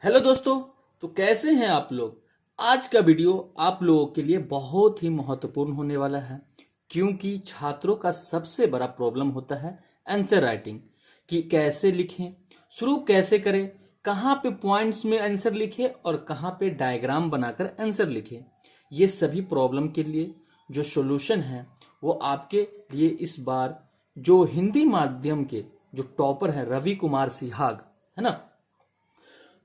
Hello दोस्तों। तो कैसे हैं आप लोग। आज का वीडियो आप लोगों के लिए बहुत ही महत्वपूर्ण होने वाला है, क्योंकि छात्रों का सबसे बड़ा प्रॉब्लम होता है आंसर राइटिंग कि कैसे लिखें, शुरू कैसे करें, कहाँ पे पॉइंट्स में आंसर लिखें और कहाँ पे डायग्राम बनाकर आंसर लिखें। ये सभी प्रॉब्लम के लिए जो सॉल्यूशन है वो आपके लिए इस बार जो हिंदी माध्यम के जो टॉपर है रवि कुमार सिहाग, है ना,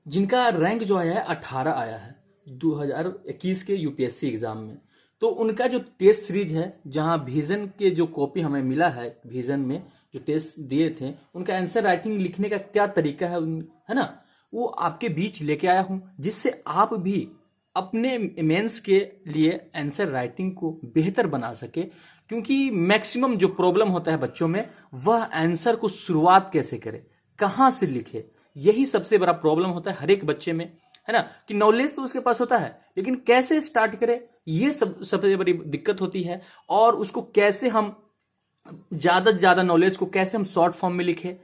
जिनका रैंक जो आया है 18 आया है 2021 के यूपीएससी एग्जाम में। तो उनका जो टेस्ट सीरीज है, जहां विजन के जो कॉपी हमें मिला है, विजन में जो टेस्ट दिए थे उनका आंसर राइटिंग लिखने का क्या तरीका है, है ना, वो आपके बीच लेके आया हूं, जिससे आप भी अपने मेंस के लिए आंसर राइटिंग को बेहतर बना सके। क्योंकि मैक्सिमम जो प्रॉब्लम होता है बच्चों में, वह आंसर को शुरुआत कैसे करे, कहां से लिखे, यही सबसे बड़ा प्रॉब्लम होता है हर एक बच्चे में, है ना। कि नॉलेज तो उसके पास होता है, लेकिन कैसे स्टार्ट करे, ये सबसे बड़ी दिक्कत होती है। और उसको कैसे हम ज्यादा से ज्यादा नॉलेज को कैसे हम शॉर्ट फॉर्म में लिखे,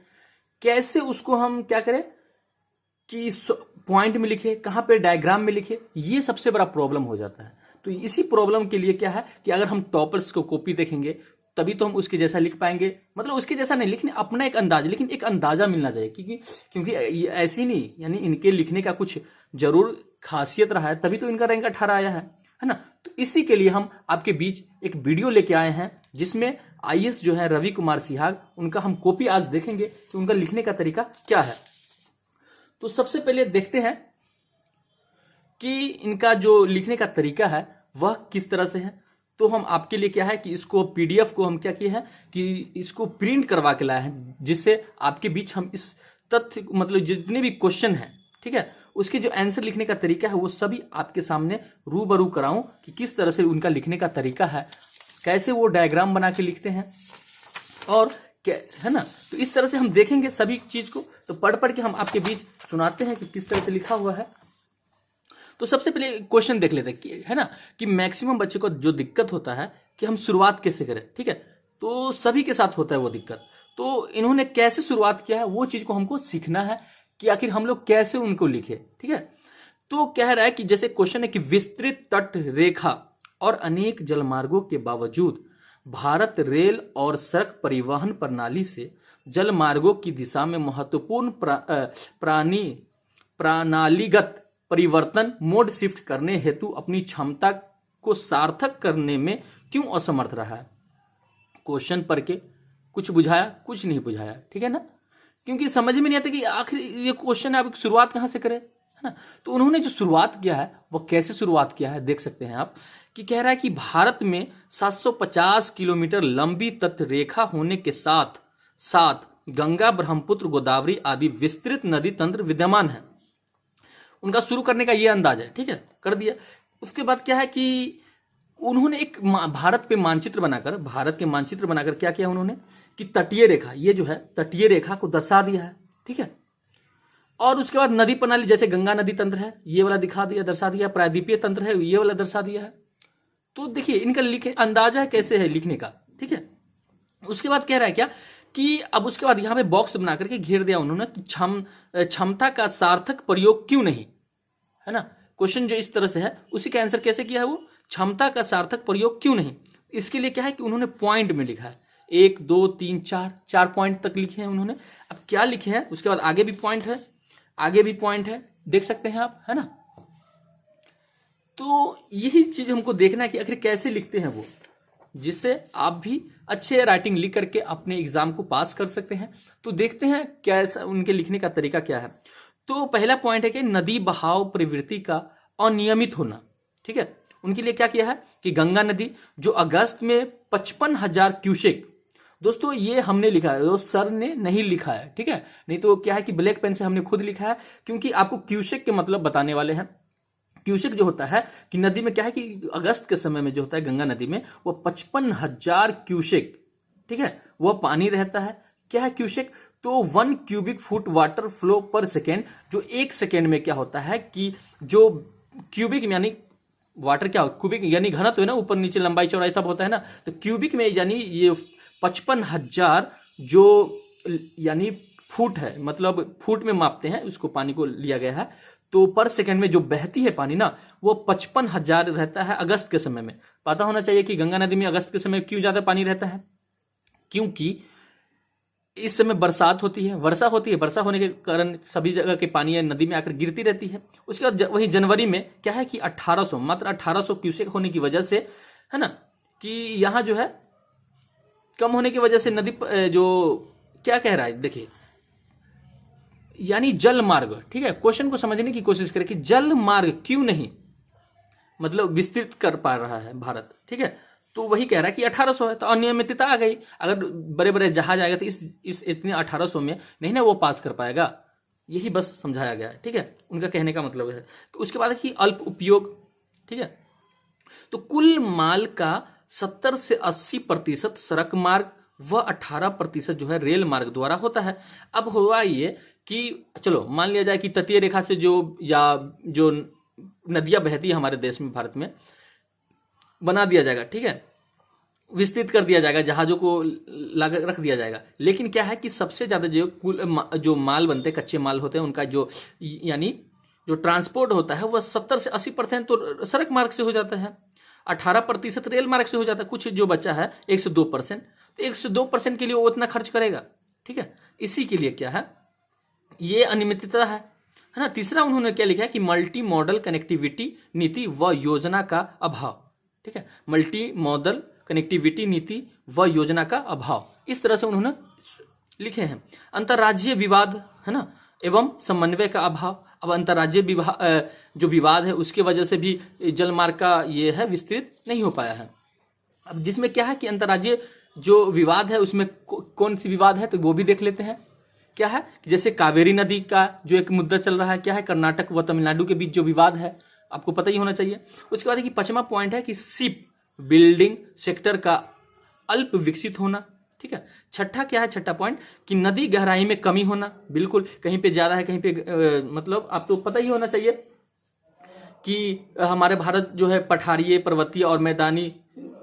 कैसे उसको हम क्या करें कि पॉइंट में लिखे, कहां पे डायग्राम में लिखे, ये सबसे बड़ा प्रॉब्लम हो जाता है। तो इसी प्रॉब्लम के लिए क्या है कि अगर हम टॉपर्स को कॉपी देखेंगे तभी तो हम उसके जैसा लिख पाएंगे। मतलब उसके जैसा नहीं लिखने, अपना एक अंदाज, लेकिन एक अंदाजा मिलना चाहिए। क्योंकि ऐसी नहीं, यानी इनके लिखने का कुछ जरूर खासियत रहा है, तभी तो इनका रैंक 18 आया है ना। तो इसी के लिए हम आपके बीच एक वीडियो लेके आए हैं, जिसमें आईएएस जो है रवि कुमार सिहाग, उनका हम कॉपी आज देखेंगे कि उनका लिखने का तरीका क्या है। तो सबसे पहले देखते हैं कि इनका जो लिखने का तरीका है वह किस तरह से है। तो हम आपके लिए क्या है कि इसको पीडीएफ को हम क्या किए हैं कि इसको प्रिंट करवा के लाए हैं, जिससे आपके बीच हम इस तथ्य, मतलब जितने भी क्वेश्चन हैं, ठीक है, उसके जो आंसर लिखने का तरीका है वो सभी आपके सामने रूबरू कराऊं कि किस तरह से उनका लिखने का तरीका है, कैसे वो डायग्राम बना के लिखते हैं, और क्या है ना। तो इस तरह से हम देखेंगे सभी चीज को। तो पढ़ पढ़ के हम आपके बीच सुनाते हैं कि किस तरह से लिखा हुआ है। तो सबसे पहले क्वेश्चन देख लेते हैं, है ना, कि मैक्सिमम बच्चे को जो दिक्कत होता है कि हम शुरुआत कैसे करें, ठीक है। तो सभी के साथ होता है वो दिक्कत। तो इन्होंने कैसे शुरुआत किया है वो चीज को हमको सीखना है कि आखिर हम लोग कैसे उनको लिखे, ठीक है। तो कह रहा है कि जैसे क्वेश्चन है कि विस्तृत तट रेखा और अनेक जलमार्गों के बावजूद भारत रेल और सड़क परिवहन प्रणाली से जलमार्गों की दिशा में महत्वपूर्ण प्रणालीगत परिवर्तन मोड शिफ्ट करने हेतु अपनी क्षमता को सार्थक करने में क्यों असमर्थ रहा है। क्वेश्चन पढ़ के कुछ बुझाया, कुछ नहीं बुझाया, ठीक है ना। क्योंकि समझ में नहीं आता कि आखिर ये क्वेश्चन है, अब शुरुआत कहां से करें, है ना। तो उन्होंने जो शुरुआत किया है वो कैसे शुरुआत किया है देख सकते हैं आप, कि कह रहा है कि भारत में 750 किलोमीटर लंबी तट रेखा होने के साथ साथ गंगा, ब्रह्मपुत्र, गोदावरी आदि विस्तृत नदी तंत्र विद्यमान है। उनका शुरू करने का ये अंदाज है, ठीक है, कर दिया। उसके बाद क्या है कि उन्होंने एक भारत पे मानचित्र बनाकर, भारत के मानचित्र बनाकर क्या किया उन्होंने कि तटीय रेखा, ये जो है तटीय रेखा को दर्शा दिया है, ठीक है। और उसके बाद नदी प्रणाली, जैसे गंगा नदी तंत्र है ये वाला दिखा दिया, दर्शा दिया, प्रायद्वीपीय तंत्र है ये वाला दर्शा दिया है। तो देखिए इनका लिखे अंदाजा कैसे है लिखने का, ठीक है। उसके बाद कह रहा है क्या कि अब उसके बाद यहां पे बॉक्स बना करके घेर दिया उन्होंने, क्षमता का सार्थक प्रयोग क्यों नहीं, है ना। क्वेश्चन जो इस तरह से है उसी का आंसर कैसे किया है वो, क्षमता का सार्थक प्रयोग क्यों नहीं। इसके लिए क्या है कि उन्होंने पॉइंट में लिखा है, 1 2 3 4, 4 पॉइंट तक लिखे हैं उन्होंने। अब क्या लिखे हैं उसके बाद आगे भी पॉइंट है, आगे भी पॉइंट है, देख सकते हैं आप, है ना। तो यही चीज हमको देखना है कि आखिर कैसे लिखते हैं वो, जिससे आप भी अच्छे राइटिंग लिख करके अपने एग्जाम को पास कर सकते हैं। तो देखते हैं कैसा उनके लिखने का तरीका क्या है। तो पहला पॉइंट है कि नदी बहाव प्रवृत्ति का अनियमित होना, ठीक है। उनके लिए क्या किया है कि गंगा नदी जो अगस्त में 55,000 क्यूसेक, दोस्तों ये हमने लिखा है, सर ने नहीं लिखा है, ठीक है। नहीं तो क्या है कि ब्लैक पेन से हमने खुद लिखा है, क्योंकि आपको क्यूसेक के मतलब बताने वाले हैं। क्यूसेक जो होता है कि नदी में क्या है कि अगस्त के समय में जो होता है गंगा नदी में वो 55,000 क्यूसेक, ठीक है, वह पानी रहता है। क्या है क्यूसेक, तो 1 क्यूबिक फुट वाटर फ्लो पर सेकेंड, जो 1 सेकेंड में क्या होता है कि जो क्यूबिक यानी वाटर क्या हो, क्यूबिक यानी घनत्व है ना, ऊपर नीचे लंबाई चौड़ाई सब होता है ना। तो क्यूबिक में यानी ये 55,000 जो यानी फुट है, मतलब फुट में मापते हैं उसको, पानी को लिया गया है। तो पर सेकंड में जो बहती है पानी ना, वो 55,000 रहता है अगस्त के समय में। पता होना चाहिए कि गंगा नदी में अगस्त के समय क्यों ज्यादा पानी रहता है, क्योंकि इस समय बरसात होती है, वर्षा होती है, वर्षा होने के कारण सभी जगह के पानी नदी में आकर गिरती रहती है। उसके बाद वही जनवरी में क्या है कि 1800, मात्र 1800 क्यूसेक होने की वजह से, है ना, कि यहाँ जो है कम होने की वजह से नदी जो क्या कह रहा है देखिए, यानी जल मार्ग, ठीक है, क्वेश्चन को समझने की कोशिश करें कि जल मार्ग क्यों नहीं मतलब विस्तृत कर पा रहा है भारत, ठीक है। तो वही कह रहा है कि 1800 है, तो अनियमितता आ गई। अगर बड़े बड़े जहाज आएगा तो इस इतने 1800 में नहीं ना वो पास कर पाएगा, यही बस समझाया गया है, ठीक है। उनका कहने का मतलब है। तो उसके बाद है कि अल्प उपयोग, ठीक है। तो कुल माल का 70 से 80% सड़क मार्ग व 18% जो है रेल मार्ग द्वारा होता है। अब हुआ ये कि चलो मान लिया जाए कि तटीय रेखा से जो नदियां बहती है हमारे देश में, भारत में, बना दिया जाएगा, ठीक है, विस्तृत कर दिया जाएगा, जहाजों को लगा रख दिया जाएगा। लेकिन क्या है कि सबसे ज्यादा जो माल बनते हैं, कच्चे माल होते हैं, उनका जो यानी जो ट्रांसपोर्ट होता है वह 70 से 80% तो सड़क मार्ग से हो जाता है, 18% रेल मार्ग से हो जाता है, कुछ जो बचा है 1 से 2%। तो 1 से 2% के लिए वो उतना खर्च करेगा, ठीक है। इसी के लिए क्या है, ये अनियमितता है ना। तीसरा उन्होंने क्या लिखा है कि मल्टी मॉडल कनेक्टिविटी नीति व योजना का अभाव, ठीक है, मल्टी मॉडल कनेक्टिविटी नीति व योजना का अभाव, इस तरह से उन्होंने लिखे हैं। अंतर्राज्यीय विवाद, है ना, एवं समन्वय का अभाव। अब अंतर्राज्यीय जो विवाद है उसकी वजह से भी जल मार्ग का ये है विस्तृत नहीं हो पाया है। अब जिसमें क्या है कि अंतर्राज्यीय जो विवाद है उसमें कौन सी विवाद है, तो वो भी देख लेते हैं। क्या है कि जैसे कावेरी नदी का जो एक मुद्दा चल रहा है, क्या है, कर्नाटक व तमिलनाडु के बीच जो विवाद है, आपको पता ही होना चाहिए। उसके बाद है कि 5वां पॉइंट है कि शिप बिल्डिंग सेक्टर का अल्प विकसित होना, ठीक है। छठा क्या है, छठा पॉइंट कि नदी गहराई में कमी होना, बिल्कुल कहीं पे ज्यादा है, कहीं पे मतलब आपको पता ही होना चाहिए कि हमारे भारत जो है पठारीय, पर्वतीय और मैदानी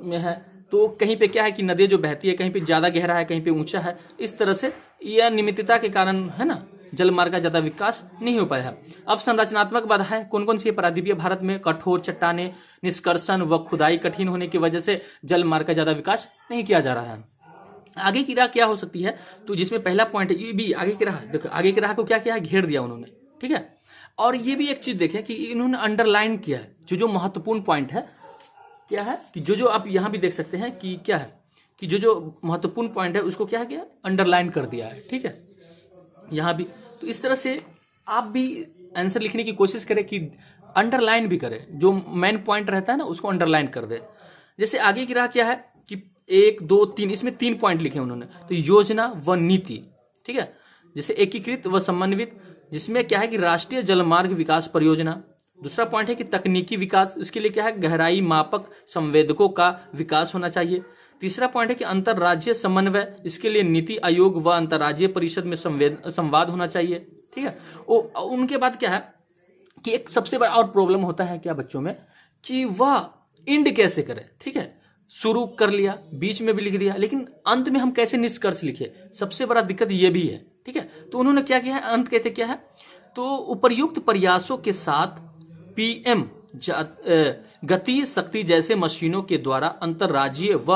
में है। तो कहीं पे क्या है कि नदी जो बहती है कहीं पे ज्यादा गहरा है, कहीं पे ऊंचा है, इस तरह से यह अनियमितता के कारण, है ना, जल मार्ग का ज्यादा विकास नहीं हो पाया है। अब संरचनात्मक बाधाएं कौन कौन सी है प्रायद्वीपीय भारत में, कठोर चट्टाने, निष्कर्षण व खुदाई कठिन होने की वजह से जल मार्ग का ज्यादा विकास नहीं किया जा रहा है। आगे की राह क्या हो सकती है, तो जिसमें पहला पॉइंट है ये भी आगे की राह, देखो आगे की राह को क्या किया है, घेर दिया उन्होंने, ठीक है। और ये भी एक चीज देखें कि इन्होंने अंडरलाइन किया है, जो महत्वपूर्ण पॉइंट है, क्या है कि जो आप यहां भी देख सकते हैं कि क्या है कि जो महत्वपूर्ण पॉइंट है उसको क्या है, क्या अंडरलाइन कर दिया है, ठीक है, यहां भी। तो इस तरह से आप भी आंसर लिखने की कोशिश करें कि अंडरलाइन भी करें, जो मेन पॉइंट रहता है ना उसको अंडरलाइन कर दे। जैसे आगे की राह क्या है कि 1, 2, 3, इसमें 3 पॉइंट लिखे उन्होंने। तो योजना व नीति, ठीक है, जैसे एकीकृत व समन्वित, जिसमें क्या है कि राष्ट्रीय जलमार्ग विकास परियोजना। दूसरा पॉइंट है कि तकनीकी विकास, इसके लिए क्या है, गहराई मापक संवेदकों का विकास होना चाहिए। तीसरा पॉइंट है कि अंतरराज्यीय समन्वय, इसके लिए नीति आयोग व अंतरराज्यीय परिषद में संवाद होना चाहिए, ठीक है। उनके बाद क्या है कि एक सबसे बड़ा और प्रॉब्लम होता है क्या बच्चों में, कि वह इंड कैसे करे, ठीक है, शुरू कर लिया, बीच में भी लिख दिया, लेकिन अंत में हम कैसे निष्कर्ष लिखे, सबसे बड़ा दिक्कत ये भी है, ठीक है। तो उन्होंने क्या किया है, अंत कहते क्या है, तो उपर्युक्त प्रयासों के साथ पीएम गति शक्ति जैसे मशीनों के द्वारा अंतरराज्यीय व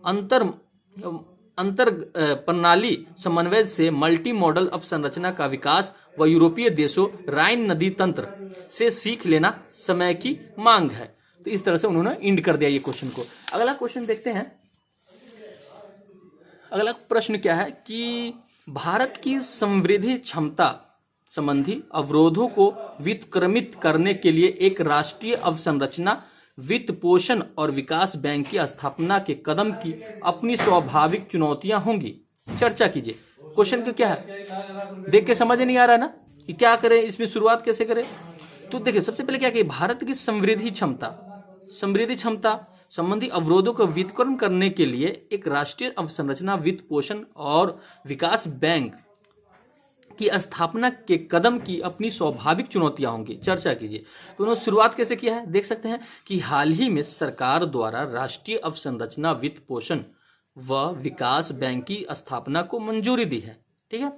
अंतर प्रणाली समन्वय से मल्टी मॉडल अवसंरचना का विकास व यूरोपीय देशों राइन नदी तंत्र से सीख लेना समय की मांग है। तो इस तरह से उन्होंने इंड कर दिया ये क्वेश्चन को। अगला क्वेश्चन देखते हैं। अगला प्रश्न क्या है कि भारत की समृद्धि क्षमता संबंधी अवरोधों को विक्रमित करने के लिए एक राष्ट्रीय अवसंरचना, वित्त पोषण और विकास बैंक की स्थापना के कदम की अपनी स्वाभाविक चुनौतियां होंगी। चर्चा कीजिए। क्वेश्चन का क्या है, देख के समझ नहीं आ रहा ना कि क्या करें, इसमें शुरुआत कैसे करें। तो देखिए सबसे पहले क्या कि भारत की समृद्धि क्षमता संबंधी अवरोधों को विक्रम करने के लिए एक राष्ट्रीय अवसंरचना, वित्त पोषण और विकास बैंक की स्थापना के कदम की अपनी स्वाभाविक चुनौतियां होंगी। चर्चा कीजिए। तो उन्होंने शुरुआत कैसे किया है, देख सकते हैं कि हाल ही में सरकार द्वारा राष्ट्रीय अवसंरचना, वित्त पोषण व विकास बैंक की स्थापना को मंजूरी दी है, ठीक है।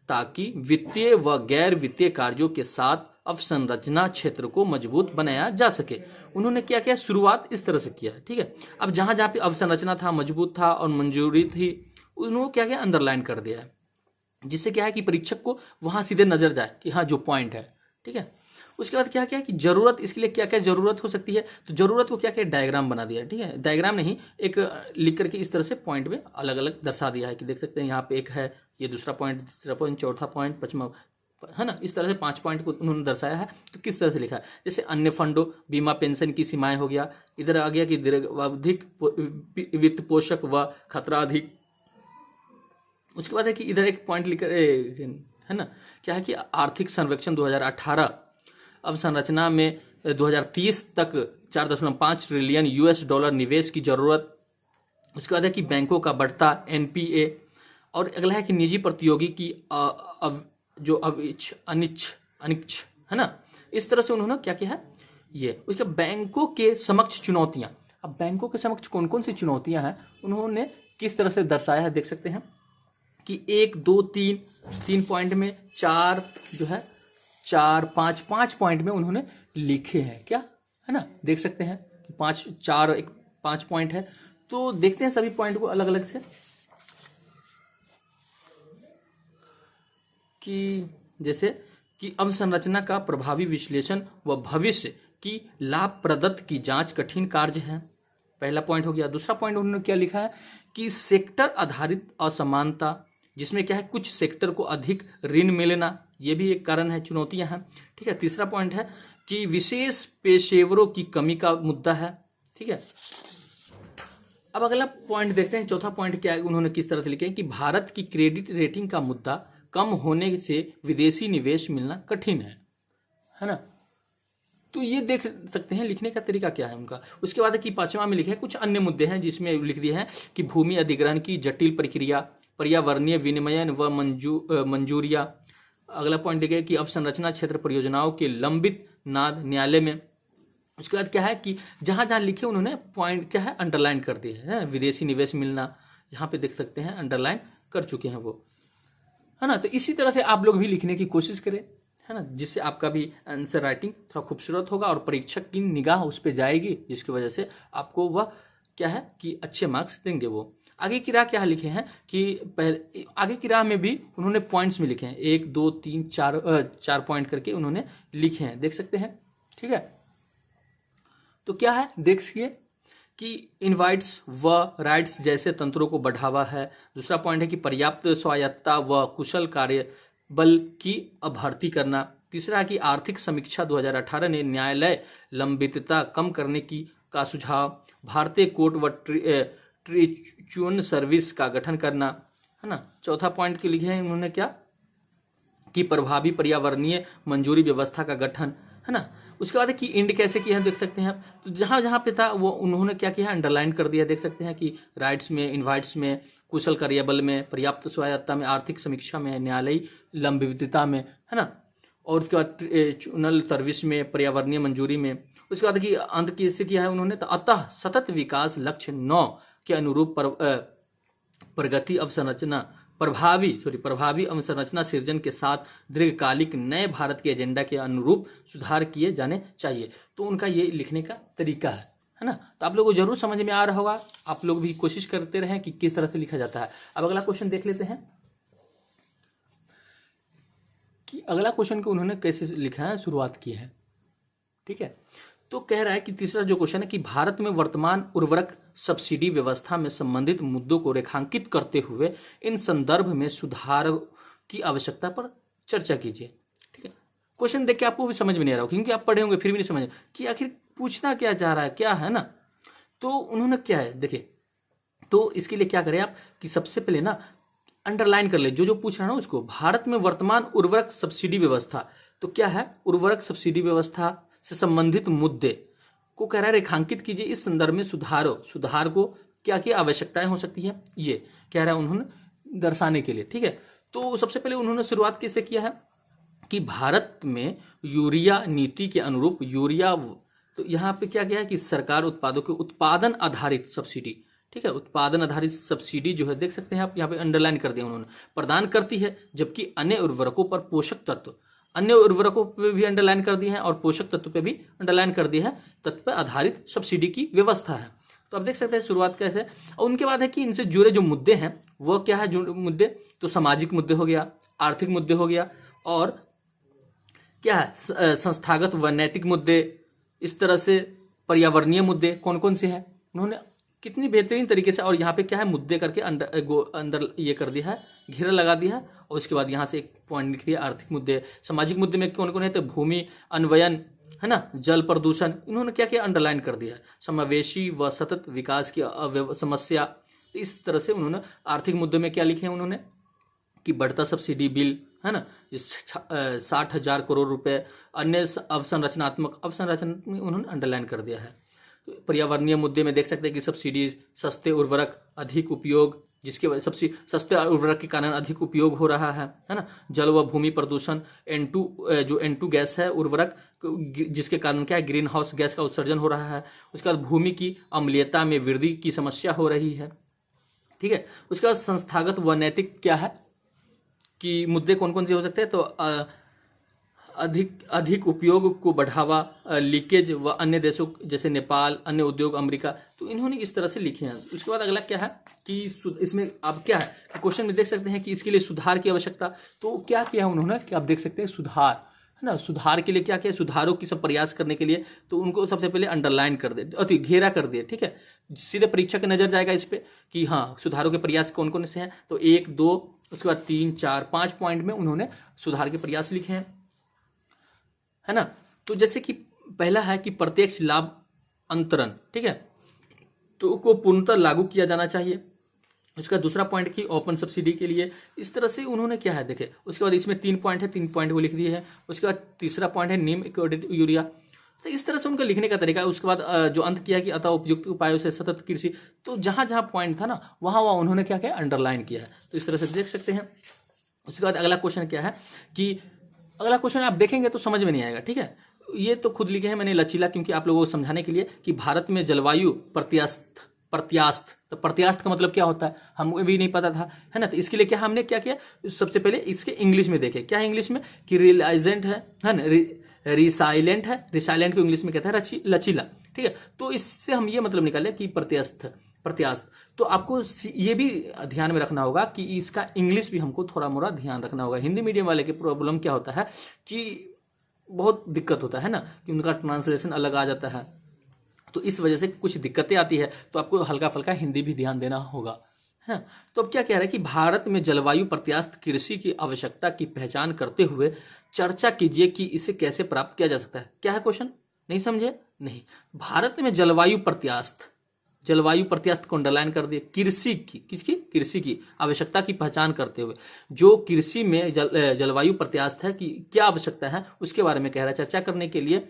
ताकि वित्तीय व गैर वित्तीय कार्यों के साथ अवसंरचना क्षेत्र को मजबूत बनाया जा सके। उन्होंने क्या किया, शुरुआत इस तरह से किया है। ठीक है, अब जहां जहां पे अवसंरचना था, मजबूत था और मंजूरी थी, उन्होंने क्या किया, अंडरलाइन कर दिया है, जिससे क्या है कि परीक्षक को वहां सीधे नजर जाए कि हाँ जो पॉइंट है। ठीक है, उसके बाद क्या क्या कि जरूरत, इसके लिए क्या क्या जरूरत हो सकती है, तो जरूरत को क्या क्या डायग्राम बना दिया है। ठीक है, डायग्राम नहीं, एक लिख करके इस तरह से पॉइंट में अलग अलग दर्शा दिया है कि देख सकते हैं यहाँ पे एक है, ये दूसरा पॉइंट, तीसरा पॉइंट, चौथा पॉइंट, पांचवा, है ना, इस तरह से 5 पॉइंट को उन्होंने दर्शाया है। तो किस तरह से लिखा है, जैसे अन्य फंडों, बीमा, पेंशन की सीमाएं हो गया, इधर आ गया कि दीर्घावधिक वित्त पोषक व खतरा अधिक। उसके बाद है कि इधर एक पॉइंट लिख, है ना, क्या है कि आर्थिक सर्वेक्षण 2018 अवसंरचना में 2030 तक 4.5 ट्रिलियन यूएस डॉलर निवेश की जरूरत। उसके बाद है कि बैंकों का बढ़ता एनपीए, और अगला है कि निजी प्रतियोगी की जो अनिच्छ, है ना, इस तरह से उन्होंने क्या किया है ये। उसके बैंकों के समक्ष चुनौतियां, अब बैंकों के समक्ष कौन कौन सी चुनौतियां हैं उन्होंने किस तरह से दर्शाया है, देख सकते हैं कि 1 2 3 पॉइंट में, 4 जो है 4 5 पॉइंट में उन्होंने लिखे हैं, क्या है ना, देख सकते हैं कि 5 पॉइंट है। तो देखते हैं सभी पॉइंट को अलग अलग से, कि जैसे कि अवसंरचना का प्रभावी विश्लेषण व भविष्य की लाभप्रदता की जांच कठिन कार्य है, पहला पॉइंट हो गया। दूसरा पॉइंट उन्होंने क्या लिखा है कि सेक्टर आधारित असमानता, जिसमें क्या है कुछ सेक्टर को अधिक ऋण मिलना, ये भी एक कारण है, चुनौतियां हैं। ठीक है, तीसरा पॉइंट है कि विशेष पेशेवरों की कमी का मुद्दा है। ठीक है, अब अगला पॉइंट देखते हैं, चौथा पॉइंट क्या है, उन्होंने किस तरह से लिखे कि भारत की क्रेडिट रेटिंग का मुद्दा कम होने से विदेशी निवेश मिलना कठिन है ना। तो ये देख सकते हैं लिखने का तरीका क्या है उनका। उसके बाद कि 5वां में लिखे कुछ अन्य मुद्दे हैं, जिसमें लिख दिए हैं कि भूमि अधिग्रहण की जटिल प्रक्रिया, पर्यावरणीय विनिमयन व मंजूरिया। अगला पॉइंट लिखे कि अवसंरचना क्षेत्र परियोजनाओं के लंबित नाद न्यायालय में। उसके बाद क्या है कि जहां जहां लिखे उन्होंने पॉइंट क्या है अंडरलाइन कर दिए हैं, विदेशी निवेश मिलना, यहाँ पे देख सकते हैं अंडरलाइन कर चुके हैं वो, है ना। तो इसी तरह से आप लोग भी लिखने की कोशिश करें, है ना, जिससे आपका भी आंसर राइटिंग थोड़ा खूबसूरत होगा और परीक्षक की निगाह उस पर जाएगी, जिसकी वजह से आपको वह क्या है कि अच्छे मार्क्स देंगे वो। आगे की राह क्या लिखे हैं कि पहले आगे की राह में भी उन्होंने पॉइंट्स में लिखे हैं, 1 2 3 4 पॉइंट करके उन्होंने लिखे हैं, देख सकते हैं। ठीक है, तो क्या है देखिए कि इनवाइट्स व राइट्स जैसे तंत्रों को बढ़ावा है। दूसरा पॉइंट है कि पर्याप्त स्वायत्तता व कुशल कार्य बल की अभर्ती करना। तीसरा है कि आर्थिक समीक्षा 2018 ने न्यायालय लंबितता कम करने की का सुझाव, भारतीय कोर्ट व ट्रिब्यूनल सर्विस का गठन करना, है ना। चौथा पॉइंट के लिखे हैं उन्होंने क्या कि प्रभावी पर्यावरणीय मंजूरी व्यवस्था का गठन, है ना। उसके बाद कि इंड कैसे किया है देख सकते हैं आप। तो जहां जहां पे था वो उन्होंने क्या किया अंडरलाइन कर दिया, देख सकते हैं कि राइट्स में, इनवाइट्स में, कुशल कार्यबल में, पर्याप्त स्वायत्तता में, आर्थिक समीक्षा में, न्यायालयी लंबितता में, है ना। और उसके बाद ट्रिब्यूनल सर्विस में, पर्यावरणीय मंजूरी में। उसके बाद कि अंत कैसे किया है उन्होंने, तो अतः सतत विकास लक्ष्य 9 के अनुरूप प्रगति अवसंरचना प्रभावी अवसंरचना सृजन के साथ दीर्घकालिक नए भारत के एजेंडा के अनुरूप सुधार किए जाने चाहिए। तो उनका ये लिखने का तरीका है ना। तो आप लोगों को जरूर समझ में आ रहा होगा, आप लोग भी कोशिश करते रहें कि किस तरह से लिखा जाता है। अब अगला क्वेश्चन देख लेते हैं कि अगला क्वेश्चन को उन्होंने कैसे लिखा है, शुरुआत की है। ठीक है, तो कह रहा है कि तीसरा जो क्वेश्चन है कि भारत में वर्तमान उर्वरक सब्सिडी व्यवस्था में संबंधित मुद्दों को रेखांकित करते हुए इन संदर्भ में सुधार की आवश्यकता पर चर्चा कीजिए। ठीक है, क्वेश्चन देख के आपको भी समझ में नहीं आ रहा हो, क्योंकि आप पढ़े होंगे फिर भी नहीं समझ कि आखिर पूछना क्या चाह रहा है, क्या है ना। तो उन्होंने क्या है देखिए, तो इसके लिए क्या करें आप कि सबसे पहले ना अंडरलाइन कर ले जो जो पूछ रहा है ना उसको। भारत में वर्तमान उर्वरक सब्सिडी व्यवस्था, तो क्या है उर्वरक सब्सिडी व्यवस्था से संबंधित मुद्दे को कह रहा है रेखांकित कीजिए, इस संदर्भ में सुधार को क्या क्या आवश्यकताएं हो सकती है, ये कह रहा है उन्होंने दर्शाने के लिए। ठीक है, तो सबसे पहले उन्होंने शुरुआत कैसे किया है कि भारत में यूरिया नीति के अनुरूप यूरिया, तो यहाँ पे क्या किया है कि सरकार उत्पादों के उत्पादन आधारित सब्सिडी, ठीक ठीक है, उत्पादन आधारित सब्सिडी जो है देख सकते हैं आप यहाँ पे अंडरलाइन कर दिया उन्होंने, प्रदान करती है, जबकि अन्य उर्वरकों पर पोषक तत्व, अन्य उर्वरकों पे भी अंडरलाइन कर दिए हैं और पोषक तत्व पे भी अंडरलाइन कर दिया है, तत्व पर आधारित सब्सिडी की व्यवस्था है। तो आप देख सकते हैं शुरुआत कैसे। और उनके बाद है कि इनसे जुड़े जो मुद्दे हैं वो क्या है, जो मुद्दे तो सामाजिक मुद्दे हो गया, आर्थिक मुद्दे हो गया, और क्या है संस्थागत व नैतिक मुद्दे, इस तरह से पर्यावरणीय मुद्दे कौन कौन से हैं, उन्होंने कितनी बेहतरीन तरीके से, और यहाँ पे क्या है मुद्दे करके अंदर ये कर दिया है, घेरा लगा दिया है, और उसके बाद यहाँ से एक पॉइंट लिख दिया आर्थिक मुद्दे। सामाजिक मुद्दे में कौन कौन है, तो भूमि अन्वयन है ना, जल प्रदूषण, इन्होंने क्या किया अंडरलाइन कर दिया है, समावेशी व सतत विकास की समस्या। इस तरह से उन्होंने आर्थिक मुद्दों में क्या लिखे हैं उन्होंने कि बढ़ता सब्सिडी बिल है ना, 60,000 करोड़ रुपए, अन्य अवसंरचनात्मक में उन्होंने अंडरलाइन कर दिया है। तो पर्यावरणीय मुद्दे में देख सकते हैं कि सब्सिडी, सस्ते उर्वरक अधिक उपयोग, जिसके वजह सबसे सस्ते उर्वरक के कारण अधिक उपयोग हो रहा है ना, जल व भूमि प्रदूषण, N2 गैस है उर्वरक, जिसके कारण क्या है ग्रीन हाउस गैस का उत्सर्जन हो रहा है। उसके बाद भूमि की अम्लीयता में वृद्धि की समस्या हो रही है, ठीक है। उसके बाद संस्थागत व नैतिक क्या है कि मुद्दे कौन कौन से हो सकते हैं, तो अधिक उपयोग को बढ़ावा, लीकेज व अन्य देशों जैसे नेपाल, अन्य उद्योग, अमेरिका, तो इन्होंने इस तरह से लिखे हैं। उसके बाद अगला क्या है कि इसमें अब क्या है कि क्वेश्चन में देख सकते हैं कि इसके लिए सुधार की आवश्यकता, तो क्या किया उन्होंने कि आप देख सकते हैं सुधार है ना, सुधार के लिए क्या किया, सुधारों की सब प्रयास करने के लिए, तो उनको सबसे पहले अंडरलाइन कर दे, अति घेरा कर दिए, ठीक है। सीधे परीक्षा की नजर जाएगा इस पे कि हाँ सुधारों के प्रयास कौन कौन से हैं, तो 1 2 उसके बाद 3 4 5 पॉइंट में उन्होंने सुधार के प्रयास लिखे हैं, है ना। तो जैसे कि पहला है कि प्रत्यक्ष लाभ अंतरण, ठीक है, तो को पूर्णतः लागू किया जाना चाहिए। उसका दूसरा पॉइंट कि ओपन सब्सिडी के लिए, इस तरह से उन्होंने क्या है देखे। उसके बाद इसमें 3 पॉइंट है, 3 पॉइंट वो लिख दिए हैं। उसके बाद तीसरा पॉइंट है नीम एकोडेड यूरिया, तो इस तरह से उनका लिखने का तरीका है। उसके बाद जो अंत किया कि अतः उपयुक्त उपायों से सतत कृषि, तो जहां जहां पॉइंट था ना वहां उन्होंने क्या किया अंडरलाइन किया है, तो इस तरह से देख सकते हैं। उसके बाद अगला क्वेश्चन क्या है कि अगला क्वेश्चन आप देखेंगे तो समझ में नहीं आएगा, ठीक है। ये तो खुद लिखे हैं मैंने लचीला, क्योंकि आप लोगों को समझाने के लिए कि भारत में जलवायु प्रत्यास्थ, तो प्रत्यास्थ का मतलब क्या होता है हमें भी नहीं पता था, है ना। तो इसके लिए क्या हमने क्या किया, सबसे पहले इसके इंग्लिश में देखे, क्या है इंग्लिश में कि रिलाइजेंट है ना, रिसाइलेंट है, रिसाइलेंट को इंग्लिश में कहते हैं लचीला, ठीक है। तो इससे हम ये मतलब निकाले कि प्रत्यास्थ। तो आपको ये भी ध्यान में रखना होगा कि इसका इंग्लिश भी हमको थोड़ा मोड़ा ध्यान रखना होगा। हिंदी मीडियम वाले के प्रॉब्लम क्या होता है कि बहुत दिक्कत होता है ना, कि उनका ट्रांसलेशन अलग आ जाता है, तो इस वजह से कुछ दिक्कतें आती है, तो आपको हल्का फुल्का हिंदी भी ध्यान देना होगा, है। तो अब क्या कह रहा है कि भारत में जलवायु प्रत्यास्थ कृषि की आवश्यकता की पहचान करते हुए चर्चा कीजिए कि इसे कैसे प्राप्त किया जा सकता है। क्या है क्वेश्चन, नहीं समझे? नहीं, भारत में जलवायु प्रत्यास्थ को अंडरलाइन कर दिए, कृषि की, किसकी, कृषि की आवश्यकता की पहचान करते हुए, जो कृषि में जलवायु प्रत्यास्थ है कि क्या आवश्यकता है उसके बारे में कह रहा है, चर्चा करने के लिए,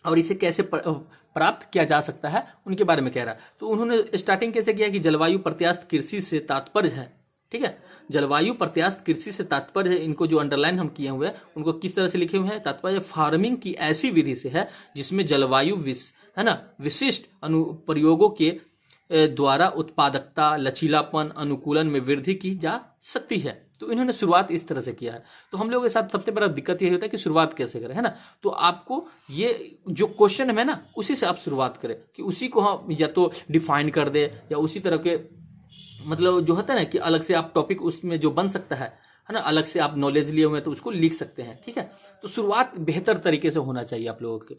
और इसे कैसे प्राप्त किया जा सकता है उनके बारे में कह रहा है। तो उन्होंने स्टार्टिंग कैसे किया कि जलवायु प्रत्यास्थ कृषि से तात्पर्य है, ठीक है, जलवायु प्रत्यास्थ कृषि से तात्पर्य है, इनको जो अंडरलाइन हम किए हुए हैं उनको किस तरह से लिखे हुए हैं, तात्पर्य फार्मिंग की ऐसी विधि से है जिसमें जलवायु है ना विशिष्ट अनुप्रयोगों के द्वारा उत्पादकता, लचीलापन, अनुकूलन में वृद्धि की जा सकती है। तो इन्होंने शुरुआत इस तरह से किया है। तो हम लोगों के साथ सबसे बड़ा दिक्कत ये होता है कि शुरुआत कैसे करें, है ना। तो आपको ये जो क्वेश्चन है ना उसी से आप शुरुआत करें, कि उसी को हम या तो डिफाइन कर दे, या उसी तरह के मतलब जो होता है ना कि अलग से आप टॉपिक उसमें जो बन सकता है ना, अलग से आप नॉलेज लिए हुए हैं तो उसको लिख सकते हैं, ठीक है। तो शुरुआत बेहतर तरीके से होना चाहिए आप लोगों के।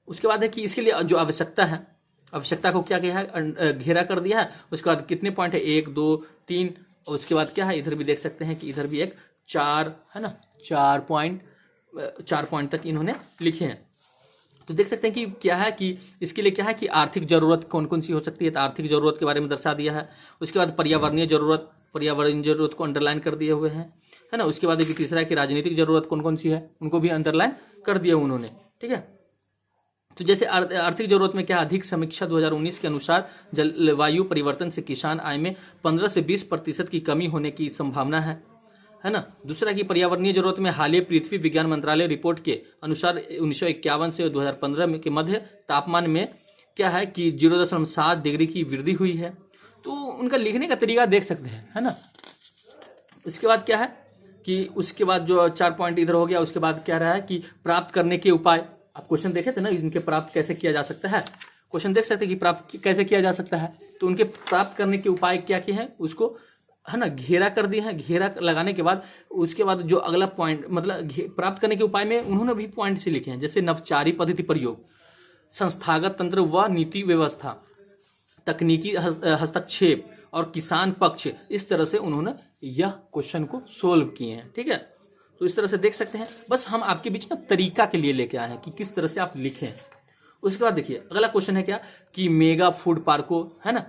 उसके बाद है कि इसके लिए जो आवश्यकता को क्या किया है, घेरा कर दिया है। उसके बाद कितने पॉइंट है, 1 2 3, और उसके बाद क्या है, इधर भी देख सकते हैं कि इधर भी एक 4 है ना, 4 पॉइंट तक इन्होंने लिखे हैं। तो देख सकते हैं कि क्या है कि इसके लिए क्या है कि आर्थिक जरूरत कौन कौन सी हो सकती है, तो आर्थिक जरूरत के बारे में दर्शा दिया है। उसके बाद पर्यावरणीय जरूरत को अंडरलाइन कर दिए हुए हैं, है ना। उसके बाद एक तीसरा है कि राजनीतिक जरूरत कौन कौन सी है, उनको भी अंडरलाइन कर दिया उन्होंने, ठीक है। तो जैसे आर्थिक जरूरत में क्या, अधिक समीक्षा 2019 के अनुसार जलवायु परिवर्तन से किसान आय में 15 से 20% की कमी होने की संभावना है ना। दूसरा कि पर्यावरणीय जरूरत में हालिया पृथ्वी विज्ञान मंत्रालय रिपोर्ट के अनुसार 1951 से 2015 के मध्य तापमान में क्या है कि 0.7 डिग्री की वृद्धि हुई है। उनका लिखने का तरीका देख सकते हैं, है ना। उसके बाद क्या है कि उसके बाद जो 4 पॉइंट इधर हो गया, उसके बाद क्या रहा है कि प्राप्त करने के उपाय। आप क्वेश्चन देखे थे ना, इनके प्राप्त कैसे किया जा सकता है, क्वेश्चन देख सकते हैं कि प्राप्त कैसे किया जा सकता है। तो उनके प्राप्त करने के उपाय क्या किए हैं, उसको है ना घेरा कर दिए हैं। घेरा लगाने के बाद उसके बाद जो अगला पॉइंट मतलब प्राप्त करने के उपाय में उन्होंने भी पॉइंट से लिखे हैं, जैसे नवचारी पद्धति प्रयोग, संस्थागत तंत्र व नीति व्यवस्था, तकनीकी हस्तक्षेप और किसान पक्ष। इस तरह से उन्होंने यह क्वेश्चन को सोल्व किए हैं, ठीक है। तो इस तरह से देख सकते हैं। बस हम आपके बीच ना तरीका के लिए लेके आए हैं कि किस तरह से आप लिखें। उसके बाद देखिए अगला क्वेश्चन है क्या कि मेगा फूड पार्को, है ना,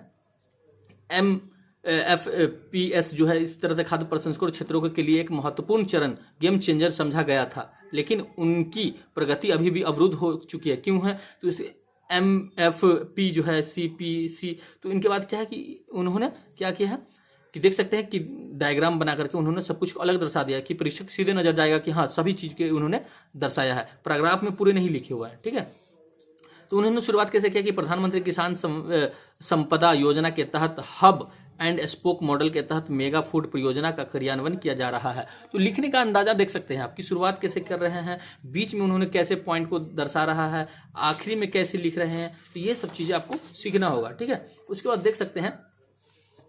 MFPS जो है, इस तरह से खाद्य प्रसंस्करण क्षेत्रों के लिए एक महत्वपूर्ण चरण, गेम चेंजर समझा गया था, लेकिन उनकी प्रगति अभी भी अवरुद्ध हो चुकी है। क्यों है, तो इस MFP जो है CPC, तो इनके बाद क्या है कि उन्होंने क्या किया है कि देख सकते हैं कि डायग्राम बना करके उन्होंने सब कुछ अलग दर्शा दिया कि परीक्षक सीधे नजर जाएगा कि हाँ सभी चीज के उन्होंने दर्शाया है, पैराग्राफ में पूरे नहीं लिखे हुआ है, ठीक है। तो उन्होंने शुरुआत कैसे किया कि प्रधानमंत्री किसान संपदा योजना के तहत हब एंड स्पोक मॉडल के तहत मेगा फूड परियोजना का क्रियान्वयन किया जा रहा है। तो लिखने का अंदाजा देख सकते हैं आपकी शुरुआत कैसे कर रहे हैं, बीच में उन्होंने कैसे पॉइंट को दर्शा रहा है, आखिरी में कैसे लिख रहे हैं, तो ये सब चीजें आपको सीखना होगा, ठीक है। उसके बाद देख सकते हैं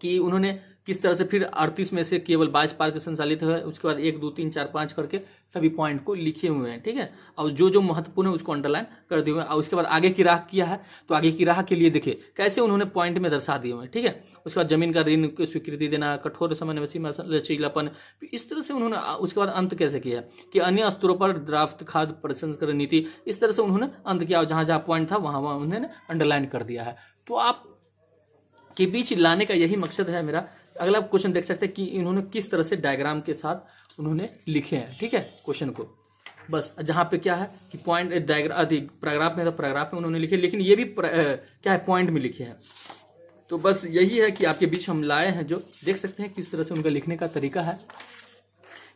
कि उन्होंने किस तरह से फिर 38 में से केवल 22 पार्क संचालित हुए, उसके बाद 1 2 3 4 5 करके सभी पॉइंट को लिखे हुए हैं, ठीक है। और जो जो महत्वपूर्ण है उसको अंडरलाइन कर दिए हुए हैं। और उसके बाद आगे की राह किया है, तो आगे की राह के लिए देखिए कैसे उन्होंने पॉइंट में दर्शा दिए हुए हैं, ठीक है। उसके बाद जमीन का ऋण की स्वीकृति देना, कठोर समन्वय लचीलापन, इस तरह से उन्होंने उसके बाद अंत कैसे किया कि अन्य स्तरों पर ड्राफ्ट खाद्य प्रसंस्करण नीति, इस तरह से उन्होंने अंत किया। जहां जहां पॉइंट था वहां वहां उन्होंने अंडरलाइन कर दिया है। तो आप के बीच लाने का यही मकसद है मेरा। अगला क्वेश्चन देख सकते हैं कि इन्होंने किस तरह से डायग्राम के साथ उन्होंने लिखे हैं, ठीक है, क्वेश्चन को। बस जहां पे क्या है कि पॉइंट डायग्राम पैराग्राफ में, तो पैराग्राफ में उन्होंने लिखे, लेकिन ये भी क्या है पॉइंट में लिखे हैं। तो बस यही है कि आपके बीच हम लाए हैं, जो देख सकते हैं किस तरह से उनका लिखने का तरीका है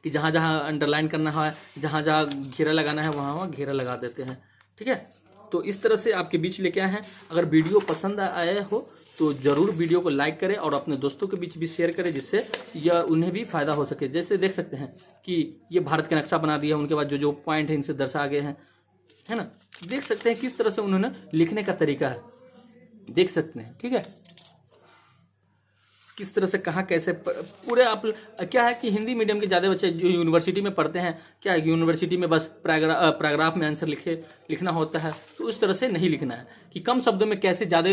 कि जहां जहां अंडरलाइन करना है, जहां जहां घेरा लगाना है वहां वहां घेरा लगा देते हैं, ठीक है। तो इस तरह से आपके बीच लेके आए हैं। अगर वीडियो पसंद आए हो तो जरूर वीडियो को लाइक करें और अपने दोस्तों के बीच भी शेयर करें, जिससे यह उन्हें भी फायदा हो सके। जैसे देख सकते हैं कि ये भारत का नक्शा बना दिया, उनके बाद जो जो पॉइंट है इनसे दर्शा गए हैं, है ना। देख सकते हैं किस तरह से उन्होंने लिखने का तरीका है, देख सकते हैं, ठीक है। किस तरह से कहाँ कैसे पूरे आप क्या है कि हिंदी मीडियम के ज़्यादा बच्चे जो यूनिवर्सिटी में पढ़ते हैं, क्या है यूनिवर्सिटी में बस पैराग्राफ में आंसर लिखना होता है, तो उस तरह से नहीं लिखना है कि कम शब्दों में कैसे ज़्यादा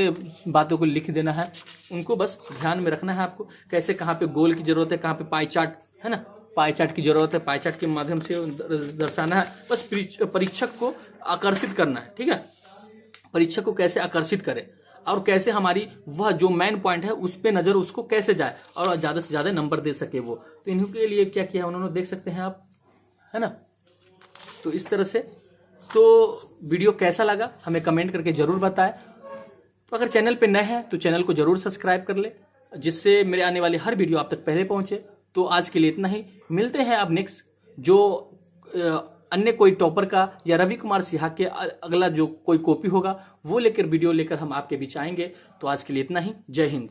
बातों को लिख देना है। उनको बस ध्यान में रखना है आपको, कैसे कहाँ पे गोल की जरूरत है, कहाँ पे पाई चार्ट है ना, पाई चार्ट की जरूरत है, पाई चार्ट के माध्यम से दर्शाना है। बस परीक्षक को आकर्षित करना है, ठीक है। परीक्षक को कैसे आकर्षित करें और कैसे हमारी वह जो मेन पॉइंट है उस पे नजर उसको कैसे जाए और ज्यादा से ज्यादा नंबर दे सके वो। तो इनके लिए क्या किया उन्होंने, देख सकते हैं आप, है ना। तो इस तरह से तो वीडियो कैसा लगा हमें कमेंट करके जरूर बताएं। तो अगर चैनल पे नए हैं तो चैनल को जरूर सब्सक्राइब कर ले, जिससे मेरे आने वाली हर वीडियो आप तक पहले पहुंचे। तो आज के लिए इतना ही, मिलते हैं अब नेक्स्ट जो अन्य कोई टॉपर का या रवि कुमार सिन्हा के अगला जो कोई कॉपी होगा वो लेकर वीडियो लेकर हम आपके बीच आएंगे। तो आज के लिए इतना ही, जय हिंद।